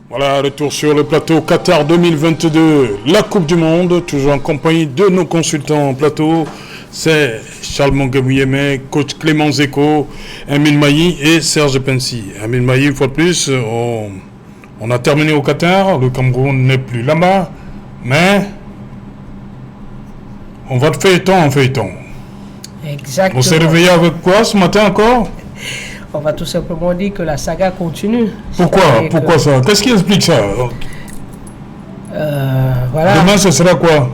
Voilà, retour sur le plateau Qatar 2022, la Coupe du Monde, toujours en compagnie de nos consultants en plateau. C'est Charles Monguemuyeme, coach Clément Zeko, Emile Mailly et Serge Pensi. Emile Mailly, une fois de plus, on a terminé au Qatar, le Cameroun n'est plus là-bas, mais on va de feuilleton en feuilleton. Exactement. On s'est réveillé avec quoi ce matin encore? On va tout simplement dire que la saga continue. Pourquoi ça? Qu'est-ce qui explique ça? Voilà. Demain, ce sera quoi?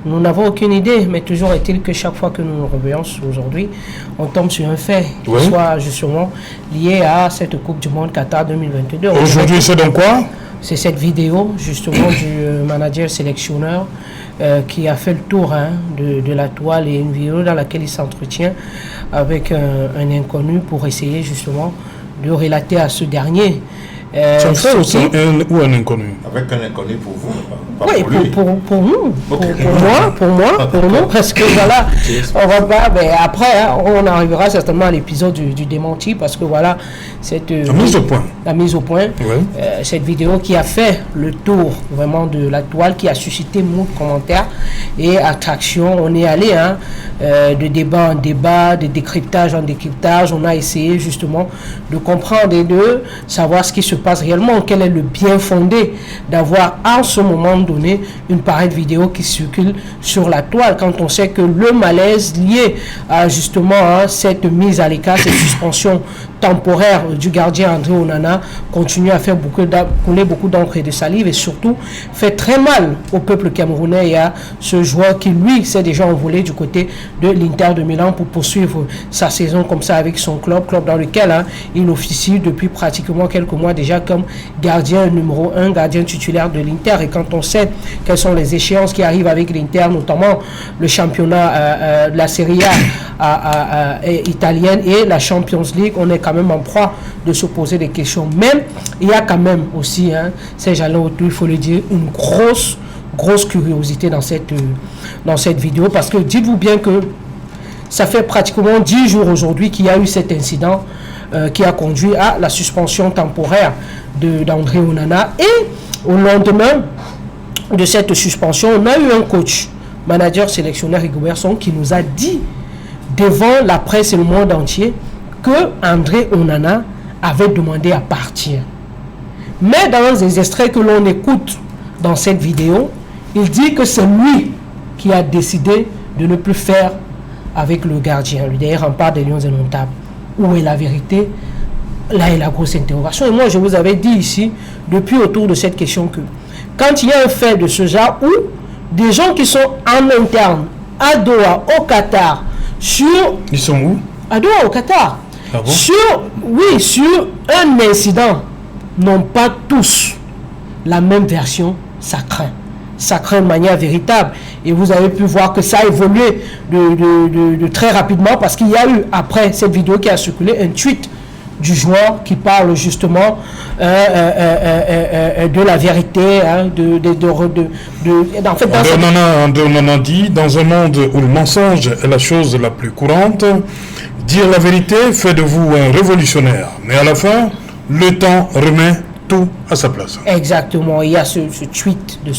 Nous n'avons aucune idée, mais toujours est-il que chaque fois que nous nous réveillons aujourd'hui, on tombe sur un fait qui soit justement lié à cette Coupe du Monde Qatar 2022. Aujourd'hui, c'est donc quoi? C'est cette vidéo justement du manager sélectionneur qui a fait le tour de la toile, et une vidéo dans laquelle il s'entretient avec un inconnu pour essayer justement de relater à ce dernier. C'est un fait ou un inconnu? Avec un inconnu pour vous, pas oui, pour nous, okay. pour nous, parce que voilà, on va pas, mais après, on arrivera certainement à l'épisode du démenti, parce que voilà, cette la mise au point, cette vidéo qui a fait le tour vraiment de la toile, qui a suscité beaucoup de commentaires et attractions. On est allé de débat en débat, de décryptage en décryptage. On a essayé justement de comprendre et de savoir ce qui se passe réellement, quel est le bien fondé d'avoir en ce moment donné une pareille vidéo qui circule sur la toile, quand on sait que le malaise lié à justement cette mise à l'écart, cette suspension temporaire du gardien André Onana continue à faire couler beaucoup d'encre et de salive, et surtout fait très mal au peuple camerounais et à ce joueur qui lui s'est déjà envolé du côté de l'Inter de Milan pour poursuivre sa saison comme ça avec son club dans lequel il officie depuis pratiquement quelques mois déjà comme gardien numéro 1, gardien titulaire de l'Inter. Et quand on sait quelles sont les échéances qui arrivent avec l'Inter, notamment le championnat de la Serie A italienne et la Champions League, on est quand même en proie de se poser des questions. Même, il y a quand même aussi, il faut le dire, une grosse curiosité dans cette vidéo, parce que dites-vous bien que ça fait pratiquement 10 jours aujourd'hui qu'il y a eu cet incident qui a conduit à la suspension temporaire d'André Onana, et au lendemain de cette suspension, on a eu un coach, manager sélectionneur Rigobert Song, qui nous a dit devant la presse et le monde entier que André Onana avait demandé à partir. Mais dans les extraits que l'on écoute dans cette vidéo, il dit que c'est lui qui a décidé de ne plus faire avec le gardien, le derrière rempart des Lions indomptables. Où est la vérité? Là est la grosse interrogation. Et moi, je vous avais dit ici, depuis autour de cette question, que quand il y a un fait de ce genre où des gens qui sont en interne à Doha, au Qatar, Ils sont où? À Doha, au Qatar. Ah bon? Sur un incident, n'ont pas tous la même version, ça craint. Ça craint de manière véritable. Et vous avez pu voir que ça a évolué de très rapidement, parce qu'il y a eu, après cette vidéo qui a circulé, un tweet du joueur qui parle justement de la vérité. En fait, on a dit, dans un monde où le mensonge est la chose la plus courante, dire la vérité fait de vous un révolutionnaire. Mais à la fin, le temps remet tout à sa place. Exactement. Il y a ce tweet de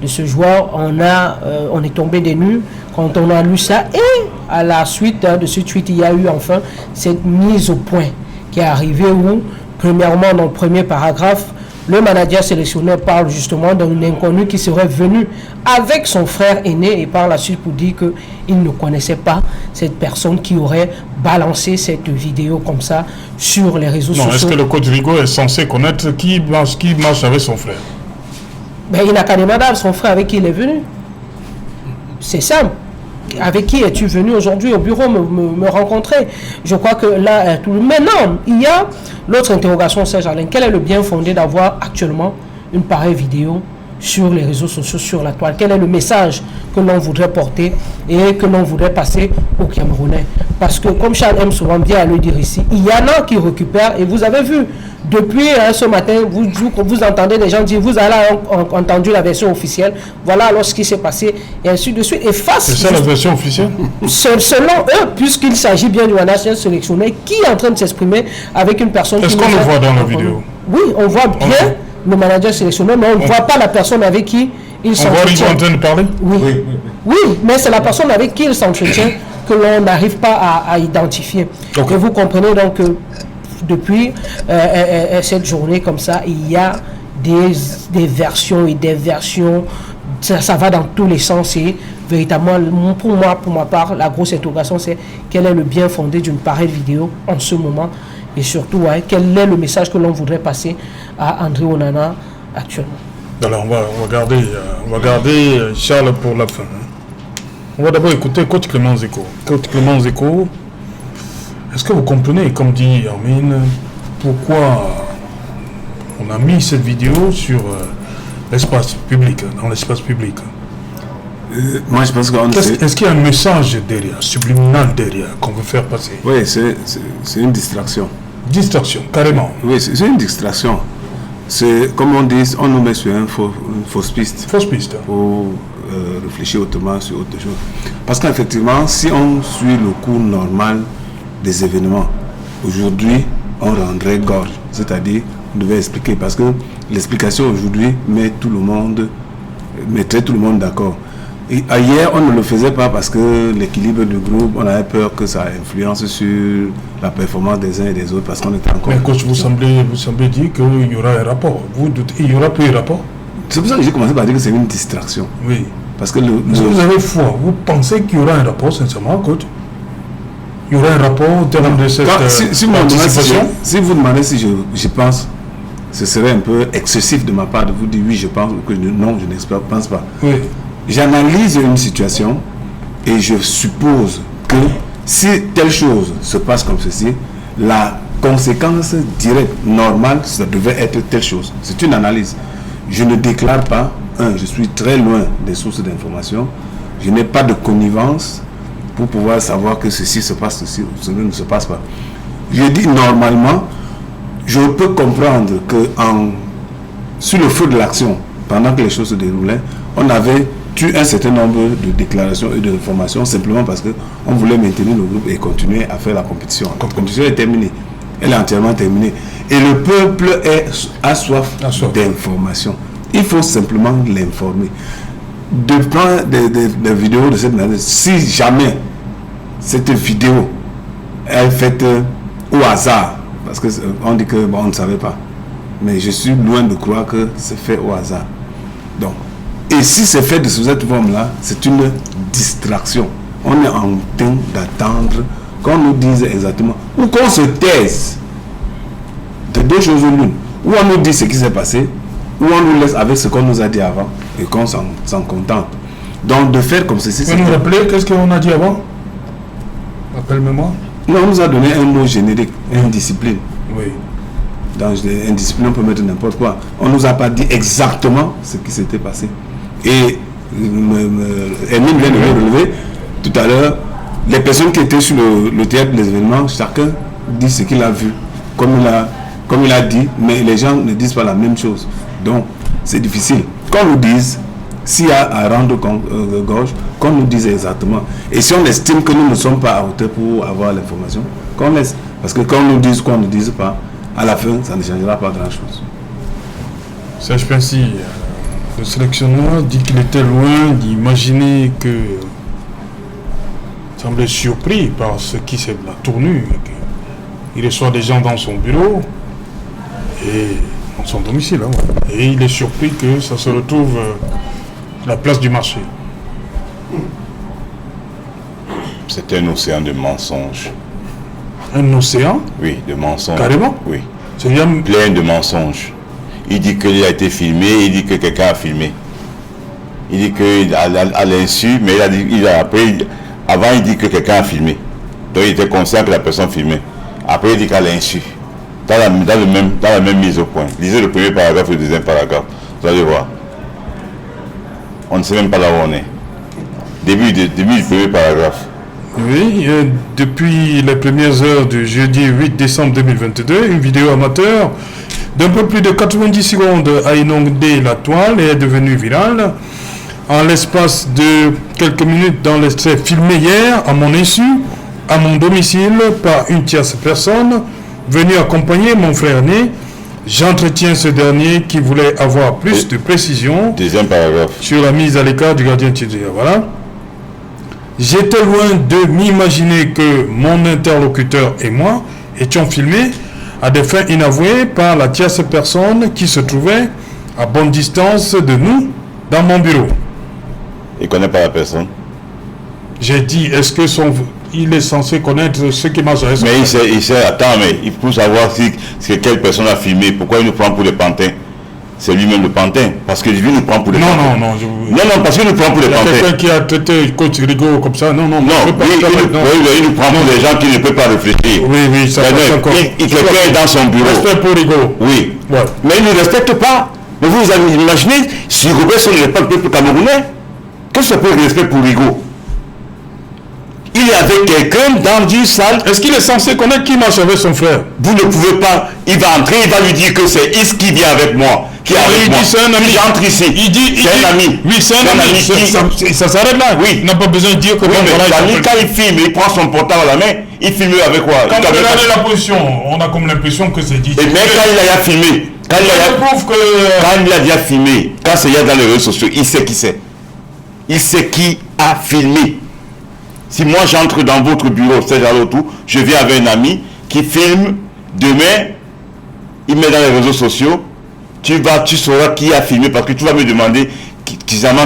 ce joueur. On est tombé des nues quand on a lu ça. Et à la suite de ce tweet, il y a eu enfin cette mise au point qui est arrivée où, premièrement, dans le premier paragraphe, le manager sélectionneur parle justement d'un inconnu qui serait venu avec son frère aîné, et par la suite pour dire qu'il ne connaissait pas cette personne qui aurait balancé cette vidéo comme ça sur les réseaux sociaux. Est-ce que le coach Rigo est censé connaître qui marche avec son frère? Ben, il n'a qu'à demander à son frère avec qui il est venu. C'est simple. Avec qui es-tu venu aujourd'hui au bureau me rencontrer? Je crois que là, maintenant, il y a l'autre interrogation, Serge Alain. Quel est le bien fondé d'avoir actuellement une pareille vidéo sur les réseaux sociaux, sur la toile? Quel est le message que l'on voudrait porter et que l'on voudrait passer aux Camerounais? Parce que, comme Charles aime souvent bien à le dire ici, il y en a qui récupèrent, et vous avez vu, depuis ce matin, vous entendez des gens dire, vous avez entendu la version officielle, voilà alors ce qui s'est passé, et ainsi de suite. Et face... C'est ça la version officielle? Selon eux, puisqu'il s'agit bien du manager sélectionné qui est en train de s'exprimer avec une personne... Est-ce qu'on le voit dans la vidéo? Oui, on voit bien le manager sélectionneur, mais on ne voit pas la personne avec qui il s'entretient. On voit, ils sont en train de parler? Oui, mais c'est la personne avec qui il s'entretient que l'on n'arrive pas à identifier. Okay. Et vous comprenez donc que depuis cette journée comme ça, il y a des versions et des versions, ça va dans tous les sens et véritablement, pour ma part, la grosse interrogation c'est quel est le bien fondé d'une pareille vidéo en ce moment et surtout quel est le message que l'on voudrait passer à André Onana actuellement. Alors on va garder Charles pour la fin. On va d'abord écouter coach Clément Zeko. Coach Clément Zeko, est-ce que vous comprenez, comme dit Armin, pourquoi on a mis cette vidéo sur l'espace public, dans l'espace public? Moi, je pense qu'on Est-ce qu'il y a un message derrière, subliminal derrière, qu'on veut faire passer? Oui, c'est une distraction. Distraction, carrément. Oui, c'est une distraction. C'est, comme on dit, on nous met sur une fausse piste. Fausse piste. Pour réfléchir autrement sur autre chose. Parce qu'effectivement, si on suit le cours normal des événements, aujourd'hui, on rendrait gorge. C'est-à-dire, on devait expliquer. Parce que l'explication aujourd'hui mettrait tout le monde d'accord. Et hier, on ne le faisait pas parce que l'équilibre du groupe, on avait peur que ça influence sur la performance des uns et des autres parce qu'on était encore... Mais coach, vous semblez dire qu'il y aura un rapport. Vous doutez, il y aura plus de rapport? C'est pour ça que j'ai commencé par dire que c'est une distraction. Oui. Parce que Est-ce que vous avez foi? Vous pensez qu'il y aura un rapport, sincèrement, coach? Il y aura un rapport en termes de cette participation? Si vous demandez si je pense, ce serait un peu excessif de ma part de vous dire oui, je pense, ou que non, je ne pense pas. Oui. J'analyse une situation et je suppose que si telle chose se passe comme ceci, la conséquence directe, normale, ça devait être telle chose. C'est une analyse. Je ne déclare pas, je suis très loin des sources d'information, je n'ai pas de connivence pour pouvoir savoir que ceci se passe, ceci ne se passe pas. Je dis normalement, je peux comprendre que sur le feu de l'action, pendant que les choses se déroulaient, on avait un certain nombre de déclarations et d'informations simplement parce qu'on voulait maintenir le groupe et continuer à faire la compétition. La compétition est terminée. Elle est entièrement terminée. Et le peuple a soif d'information. Il faut simplement l'informer. Devant des vidéos de cette manière, si jamais cette vidéo est faite au hasard, parce qu'on dit qu'on ne savait pas, mais je suis loin de croire que c'est fait au hasard. Donc, et si c'est fait de cette forme-là, c'est une distraction. On est en train d'attendre qu'on nous dise exactement, ou qu'on se taise de deux choses l'une. Ou on nous dit ce qui s'est passé, ou on nous laisse avec ce qu'on nous a dit avant, et qu'on s'en contente. Donc de faire comme ceci... Vous nous rappelez qu'est-ce qu'on a dit avant? Rappelle-moi. Non, on nous a donné un mot générique, indiscipline. Oui. Dans indiscipline, on peut mettre n'importe quoi. On ne nous a pas dit exactement ce qui s'était passé. Et Emile vient de le relever tout à l'heure, les personnes qui étaient sur le théâtre des événements, chacun dit ce qu'il a vu, comme il a dit, mais les gens ne disent pas la même chose. Donc, c'est difficile. Qu'on nous dise, s'il y a à rendre gorge, qu'on nous dise exactement. Et si on estime que nous ne sommes pas à hauteur pour avoir l'information, qu'on laisse. Parce que quand on nous dise qu'on ne dise pas, à la fin, ça ne changera pas grand-chose. Serge Pincy, le sélectionneur dit qu'il était loin d'imaginer que... Il semblait surpris par ce qui s'est la tournure. Il reçoit des gens dans son bureau et dans son domicile. Hein, et il est surpris que ça se retrouve à la place du marché. C'est un océan de mensonges. Un océan? Oui, de mensonges. Carrément? Oui. C'est bien... Plein de mensonges. Il dit qu'il a été filmé, il dit que quelqu'un a filmé. Il dit qu'à l'insu, mais avant il dit que quelqu'un a filmé. Donc il était conscient que la personne filmait. Après il dit qu'à l'insu. Dans la même mise au point. Lisez le premier paragraphe et le deuxième paragraphe. Vous allez voir. On ne sait même pas là où on est. Début du premier paragraphe. Oui, depuis les premières heures du jeudi 8 décembre 2022, une vidéo amateur d'un peu plus de 90 secondes a inondé la toile et est devenue virale. En l'espace de quelques minutes, dans l'extrait filmé hier, à mon insu, à mon domicile, par une tierce personne, venue accompagner mon frère né, J'entretiens ce dernier qui voulait avoir plus de précision. Deuxième paragraphe. Sur la mise à l'écart du gardien titulaire. Voilà. J'étais loin de m'imaginer que mon interlocuteur et moi étions filmés à des fins inavouées par la tierce personne qui se trouvait à bonne distance de nous dans mon bureau. Il ne connaît pas la personne. J'ai dit, est-ce que il est censé connaître ce qui m'a géré? Mais il sait, attends, mais il faut savoir si quelle personne a filmé. Pourquoi il nous prend pour des pantins? C'est lui-même le pantin. Parce que lui nous prend pour des pantins. Non, parce qu'il nous prend pour des pantins. Il y a quelqu'un qui a traité coach Rigaud comme ça. Non, il nous prend pour des gens qui ne peuvent pas réfléchir. Oui, ça passe encore. Quelqu'un est dans son bureau. Respect pour Rigaud. Oui. Ouais. Mais il ne respecte pas. Mais vous avez imaginé, si Robert ne respecte pas le peuple camerounais, qu'est-ce que ça peut être respect pour Rigaud? Il est avec quelqu'un dans une salle. Est-ce qu'il est censé connaître qui marche avec son frère? Vous ne pouvez pas. Il va entrer, il va lui dire que c'est Is qui vient avec moi. Qui est avec moi. Dit c'est un ami. Il entre ici. Il dit c'est un ami. Oui, c'est un ami. Ça s'arrête là. Oui. Il n'a pas besoin de dire que l'ami, quand il filme, il prend son portable à la main, il filme avec quoi? Quand vous regardez la position, on a comme l'impression que c'est dit. Et même quand il a filmé, quand il a déjà filmé, quand c'est dans les réseaux sociaux, il sait qui c'est. Il sait qui a filmé. Si moi j'entre dans votre bureau, je viens avec un ami qui filme, demain, il met dans les réseaux sociaux, tu sauras qui a filmé parce que tu vas me demander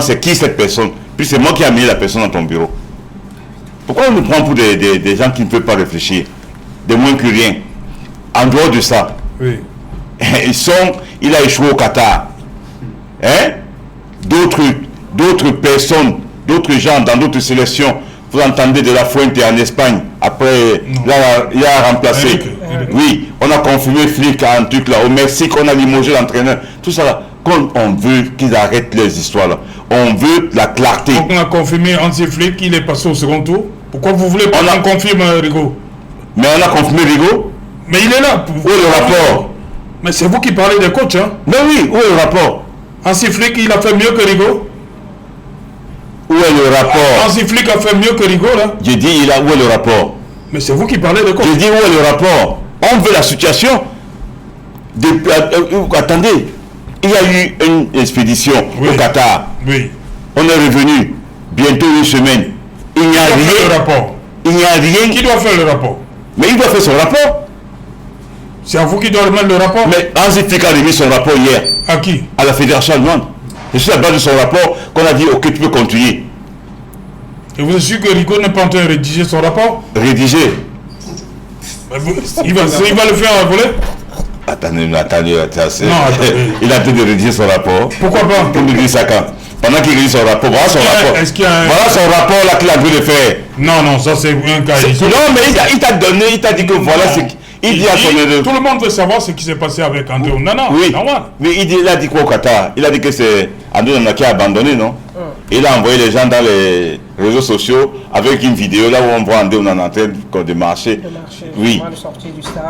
c'est qui cette personne. Puis c'est moi qui ai mis la personne dans ton bureau. Pourquoi on nous prend pour des gens qui ne peuvent pas réfléchir? De moins que rien. En dehors de ça, oui. Il a échoué au Qatar. Hein? D'autres personnes, d'autres gens dans d'autres sélections. Vous entendez de la Fuente en Espagne. Après, il a remplacé. Oui, on a confirmé Flick en truc là. Au Mexique, on a limogé l'entraîneur. Tout ça là. Quand on veut qu'ils arrêtent les histoires là, on veut la clarté. Donc on a confirmé Hansi Flick, il est passé au second tour. Pourquoi vous voulez pas qu'on confirme Rigaud? Mais on a confirmé Rigaud. Mais il est là. Où est le rapport? Mais c'est vous qui parlez des coachs, hein? Mais oui, où est le rapport? Hansi Flick, il a fait mieux que Rigaud. Où est le rapport? Hansi Flick a fait mieux que Rigaud, là. J'ai dit, où est le rapport? Mais c'est vous qui parlez de quoi? J'ai dit, où est le rapport? On veut la situation. Attendez, il y a eu une expédition au Qatar. Oui. On est revenu bientôt une semaine. Il n'y a rien. Le rapport. Il n'y a rien. Qui doit faire le rapport? Mais il doit faire son rapport. C'est à vous qui doit remettre le rapport? Mais Hansi Flick a remis son rapport hier. À qui? À la fédération allemande. C'est sur la base de son rapport qu'on a dit ok, tu peux continuer. Et vous êtes sûr que Rigaud n'est pas en train de rédiger son rapport? Rédiger? Il va le faire à voler? Attendez. Il a en train de rédiger son rapport. Pourquoi pas? Pour nous dire ça quand? Pendant qu'il rédige son rapport, voilà son rapport. Est-ce qu'il y a Voilà son rapport là qu'il a dû le faire. Non, ça c'est un cas. Non, mais il t'a donné, il t'a dit que voilà ce il dit à son élève. Tout le monde veut savoir ce qui s'est passé avec André Onana. Oui, mais il a dit quoi au Qatar? Il a dit que c'est André Onana qui a abandonné, non? Il a envoyé les gens dans les réseaux sociaux avec une vidéo là où on voit André Onana en train de marcher. Oui.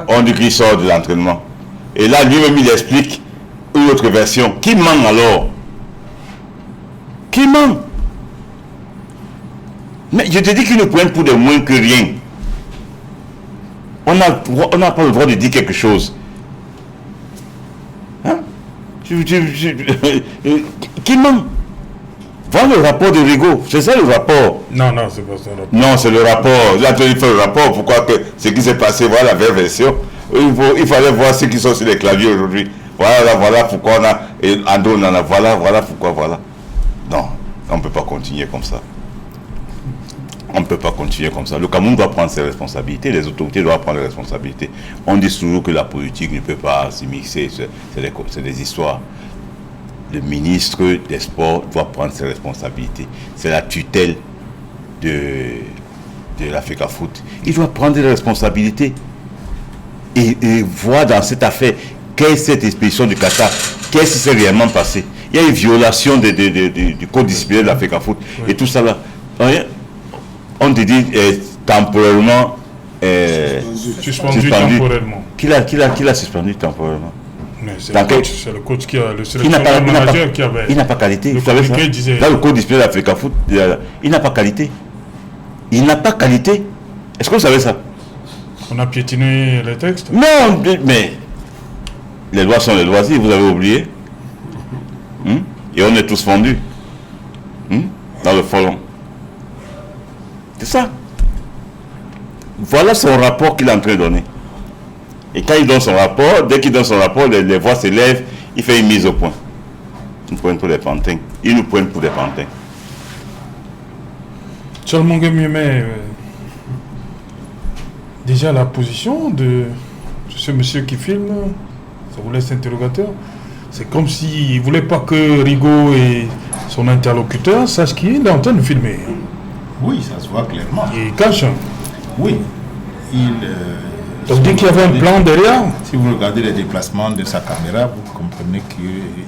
On dit qu'il sort de l'entraînement. Et là, lui-même, il explique une autre version. Qui ment alors? Qui ment? Mais je te dis qu'ils nous prennent pour des moins que rien. On n'a pas le droit de dire quelque chose. Hein? Qui ment? Voilà le rapport de Rigaud. C'est ça le rapport. Non, c'est pas ça le rapport. Non, c'est le rapport. Là, il fait le rapport. Pourquoi que ce qui s'est passé, voilà la vraie version. Il fallait voir ceux qui sont sur les claviers aujourd'hui. Voilà pourquoi on a. Et André Onana, voilà pourquoi, voilà. Non, on ne peut pas continuer comme ça. On ne peut pas continuer comme ça. Le Cameroun doit prendre ses responsabilités, les autorités doivent prendre les responsabilités. On dit toujours que la politique ne peut pas s'y mixer, c'est des histoires. Le ministre des Sports doit prendre ses responsabilités. C'est la tutelle de l'Africa Foot. Il doit prendre des responsabilités et voir dans cette affaire quelle est cette expédition du Qatar, qu'est-ce qui s'est réellement passé. Il y a une violation du code disciplinaire de l'Africa Foot et tout ça là. On te dit temporairement suspendu temporairement. Qui l'a suspendu temporairement? C'est le coach qui a le sélectionneur manager qui avait. Il n'a pas qualité. Vous savez ça? Dans le code disciplinaire de l'Africa Foot, il n'a pas qualité. Il n'a pas qualité. Est-ce que vous savez ça? On a piétiné les textes? Non, mais Les lois sont les lois, si vous avez oublié. Et on est tous fondus. Dans le frelon. C'est ça. Voilà son rapport qu'il est en train de donner. Et quand il donne son rapport, dès qu'il donne son rapport, les voix s'élèvent, il fait une mise au point. Il nous pointe pour des pantins. Il nous pointe pour des pantins. Charles Guémouiémé, déjà la position de ce monsieur qui filme, ça vous laisse interrogateur. C'est comme s'il ne voulait pas que Rigaud et son interlocuteur sachent qu'il est en train de filmer. Oui, ça se voit clairement. Il cache. Oui. Donc dès qu'il y avait un plan derrière. Si vous regardez les déplacements de sa caméra, vous comprenez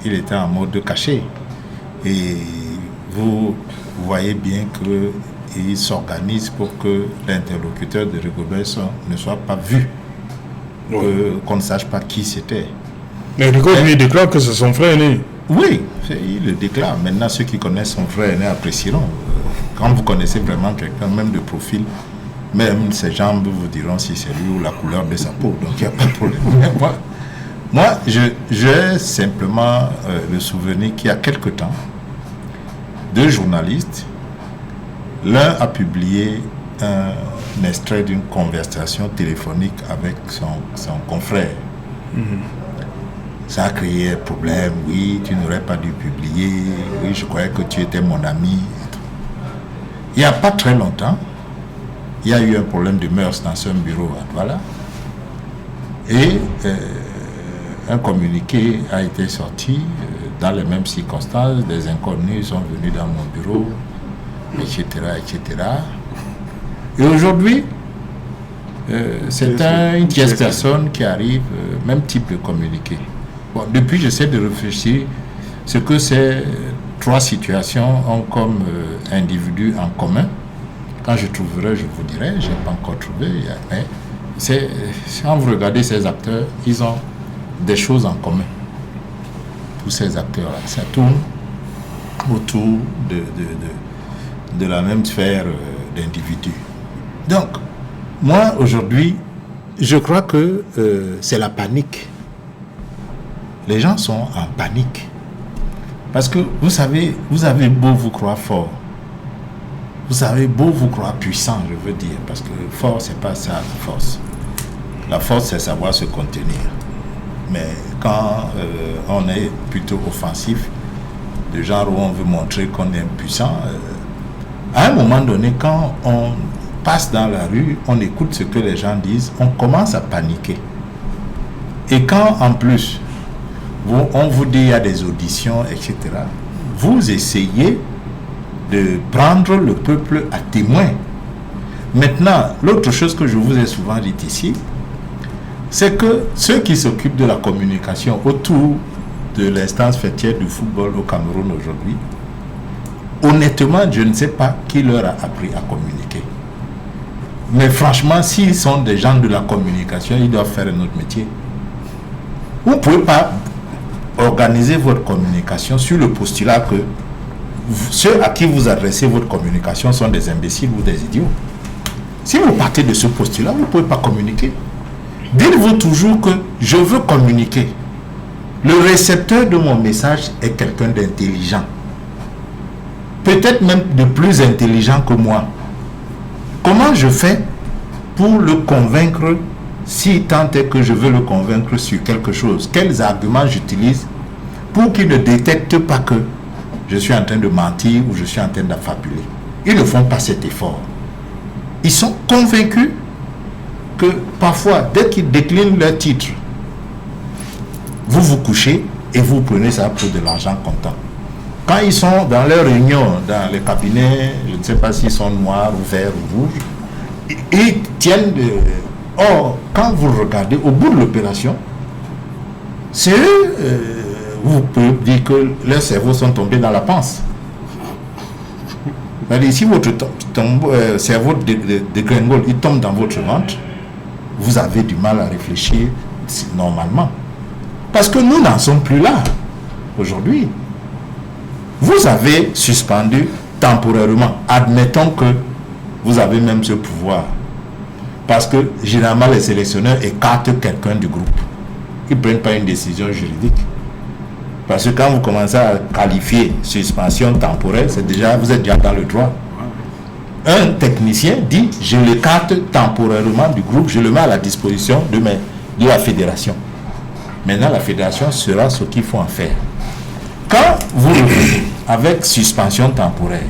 qu'il était en mode caché. Et vous voyez bien qu'il s'organise pour que l'interlocuteur de Rigobert ne soit pas vu. Oui. Qu'on ne sache pas qui c'était. Mais Rigaud lui déclare que c'est son frère aîné. Oui, il le déclare. Maintenant, ceux qui connaissent son frère aîné apprécieront. Quand vous connaissez vraiment quelqu'un, même de profil, même ses jambes vous diront si c'est lui ou la couleur de sa peau. Donc il n'y a pas de problème. Moi j'ai simplement le souvenir qu'il y a quelque temps, deux journalistes, l'un a publié un extrait d'une conversation téléphonique avec son confrère. Ça a créé un problème. Oui, tu n'aurais pas dû publier. Oui, je croyais que tu étais mon ami. Il n'y a pas très longtemps, il y a eu un problème de mœurs dans ce bureau à Douala. Et un communiqué a été sorti dans les mêmes circonstances. Des inconnus sont venus dans mon bureau, etc. etc. Et aujourd'hui, c'est une tierce personne qui arrive, même type de communiqué. Bon, depuis, j'essaie de réfléchir ce que ces trois situations ont comme individus en commun. Quand je trouverai, je vous dirai, je n'ai pas encore trouvé. Mais quand vous regardez ces acteurs, ils ont des choses en commun. Tous ces acteurs-là, ça tourne autour de la même sphère d'individus. Donc, moi, aujourd'hui, je crois que c'est la panique. Les gens sont en panique. Parce que, vous savez, vous avez beau vous croire fort. Vous avez beau vous croire puissant, je veux dire. Parce que fort, c'est pas ça, la force. La force, c'est savoir se contenir. Mais quand on est plutôt offensif, de genre où on veut montrer qu'on est puissant, à un moment donné, quand on passe dans la rue, on écoute ce que les gens disent, on commence à paniquer. Et quand, en plus, on vous dit qu'il y a des auditions, etc., vous essayez de prendre le peuple à témoin. Maintenant, l'autre chose que je vous ai souvent dit ici, c'est que ceux qui s'occupent de la communication autour de l'instance fêtière du football au Cameroun aujourd'hui, honnêtement, je ne sais pas qui leur a appris à communiquer. Mais franchement, s'ils sont des gens de la communication, ils doivent faire un autre métier. Vous ne pouvez pas organiser votre communication sur le postulat que ceux à qui vous adressez votre communication sont des imbéciles ou des idiots. Si vous partez de ce postulat, vous ne pouvez pas communiquer. Dites-vous toujours que je veux communiquer. Le récepteur de mon message est quelqu'un d'intelligent. Peut-être même de plus intelligent que moi. Comment je fais pour le convaincre, si tant est que je veux le convaincre sur quelque chose? Quels arguments j'utilise pour qu'il ne détecte pas que je suis en train de mentir ou je suis en train d'affabuler? Ils ne font pas cet effort. Ils sont convaincus que parfois, dès qu'ils déclinent leur titre, vous vous couchez et vous prenez ça pour de l'argent comptant. Quand ils sont dans leur réunion, dans les cabinets, je ne sais pas s'ils sont noirs ou verts ou rouges, ils tiennent de... Or, quand vous regardez au bout de l'opération, c'est eux, vous pouvez dire que leurs cerveaux sont tombés dans la panse. C'est-à-dire, si votre cerveau dégringole, il tombe dans votre ventre, vous avez du mal à réfléchir normalement. Parce que nous n'en sommes plus là aujourd'hui. Vous avez suspendu temporairement. Admettons que vous avez même ce pouvoir. Parce que généralement les sélectionneurs écartent quelqu'un du groupe. qu'ils ne prennent pas une décision juridique. Parce que quand vous commencez à qualifier suspension temporaire, vous êtes déjà dans le droit. Un technicien dit, je l'écarte temporairement du groupe, je le mets à la disposition de la fédération. Maintenant, la fédération sera ce qu'il faut en faire. Quand vous revenez avec suspension temporaire,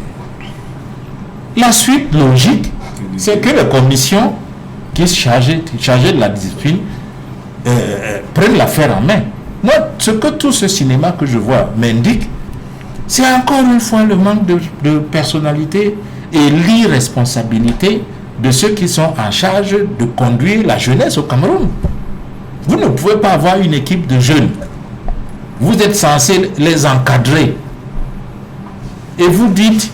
la suite logique, c'est que la commission qui est chargée de la discipline prenne l'affaire en main. Moi, ce que tout ce cinéma que je vois m'indique, c'est encore une fois le manque de personnalité et l'irresponsabilité de ceux qui sont en charge de conduire la jeunesse au Cameroun. Vous ne pouvez pas avoir une équipe de jeunes. Vous êtes censé les encadrer. Et vous dites,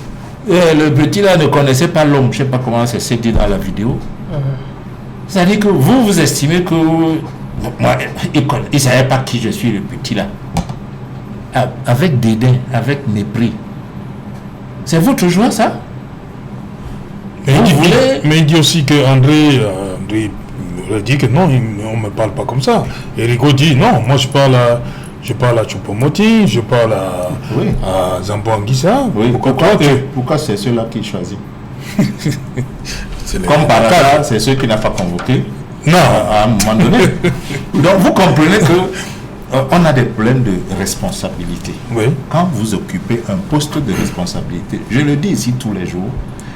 le petit là ne connaissait pas l'homme. Je ne sais pas comment ça s'est dit dans la vidéo. C'est-à-dire que vous estimez que... Moi, il ne savait pas qui je suis, le petit là. Avec dédain, avec mépris. C'est votre joie, ça? Mais il dit aussi que André dit que non, on ne me parle pas comme ça. Et Rico dit non, moi je parle à Choupo-Moting, je parle à Zambo Anguissa. Oui, pourquoi c'est ceux-là qui choisissent? Comme par hasard, c'est ceux qui n'ont pas convoqué. Non. À un moment donné. Donc vous comprenez que on a des problèmes de responsabilité. Oui. Quand vous occupez un poste de responsabilité, je le dis ici tous les jours,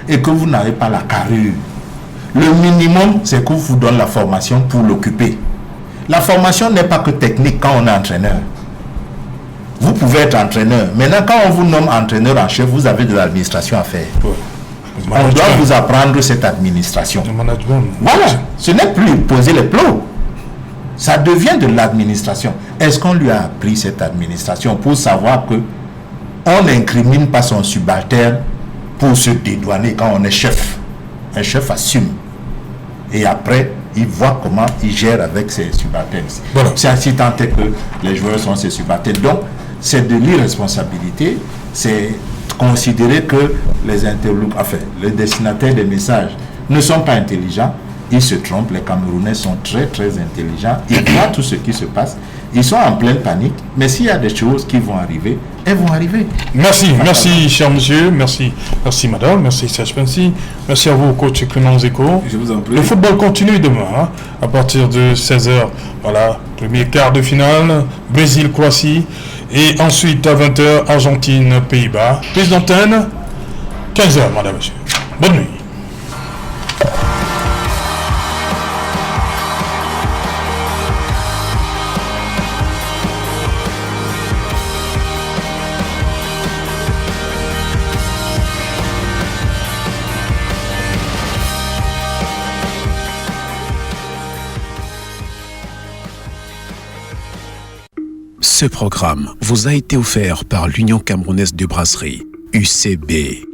et que vous n'avez pas la carrure, le minimum, c'est qu'on vous donne la formation pour l'occuper. La formation n'est pas que technique quand on est entraîneur. Vous pouvez être entraîneur. Maintenant, quand on vous nomme entraîneur en chef, vous avez de l'administration à faire. Oui. On doit vous apprendre cette administration. Voilà, ce n'est plus poser les plots. Ça devient de l'administration. Est-ce qu'on lui a appris cette administration pour savoir que on n'incrimine pas son subalterne pour se dédouaner quand on est chef? Un chef assume. Et après, il voit comment il gère avec ses subalternes. Voilà. C'est ainsi tant que les joueurs sont ses subalternes. Donc, c'est de l'irresponsabilité. C'est considérer que les destinataires des messages ne sont pas intelligents. Ils se trompent. Les Camerounais sont très très intelligents. Ils voient tout ce qui se passe. Ils sont en pleine panique. Mais s'il y a des choses qui vont arriver, elles vont arriver. Merci cher monsieur. Merci madame. Merci Serge Pensy. Merci à vous coach Clément Zeko. Je vous en prie. Le football continue demain à partir de 16h. Voilà, premier quart de finale, Brésil-Croatie. Et ensuite à 20h, Argentine-Pays-Bas. Prise d'antenne, 15h, madame, monsieur. Bonne nuit. Ce programme vous a été offert par l'Union camerounaise de brasserie, UCB.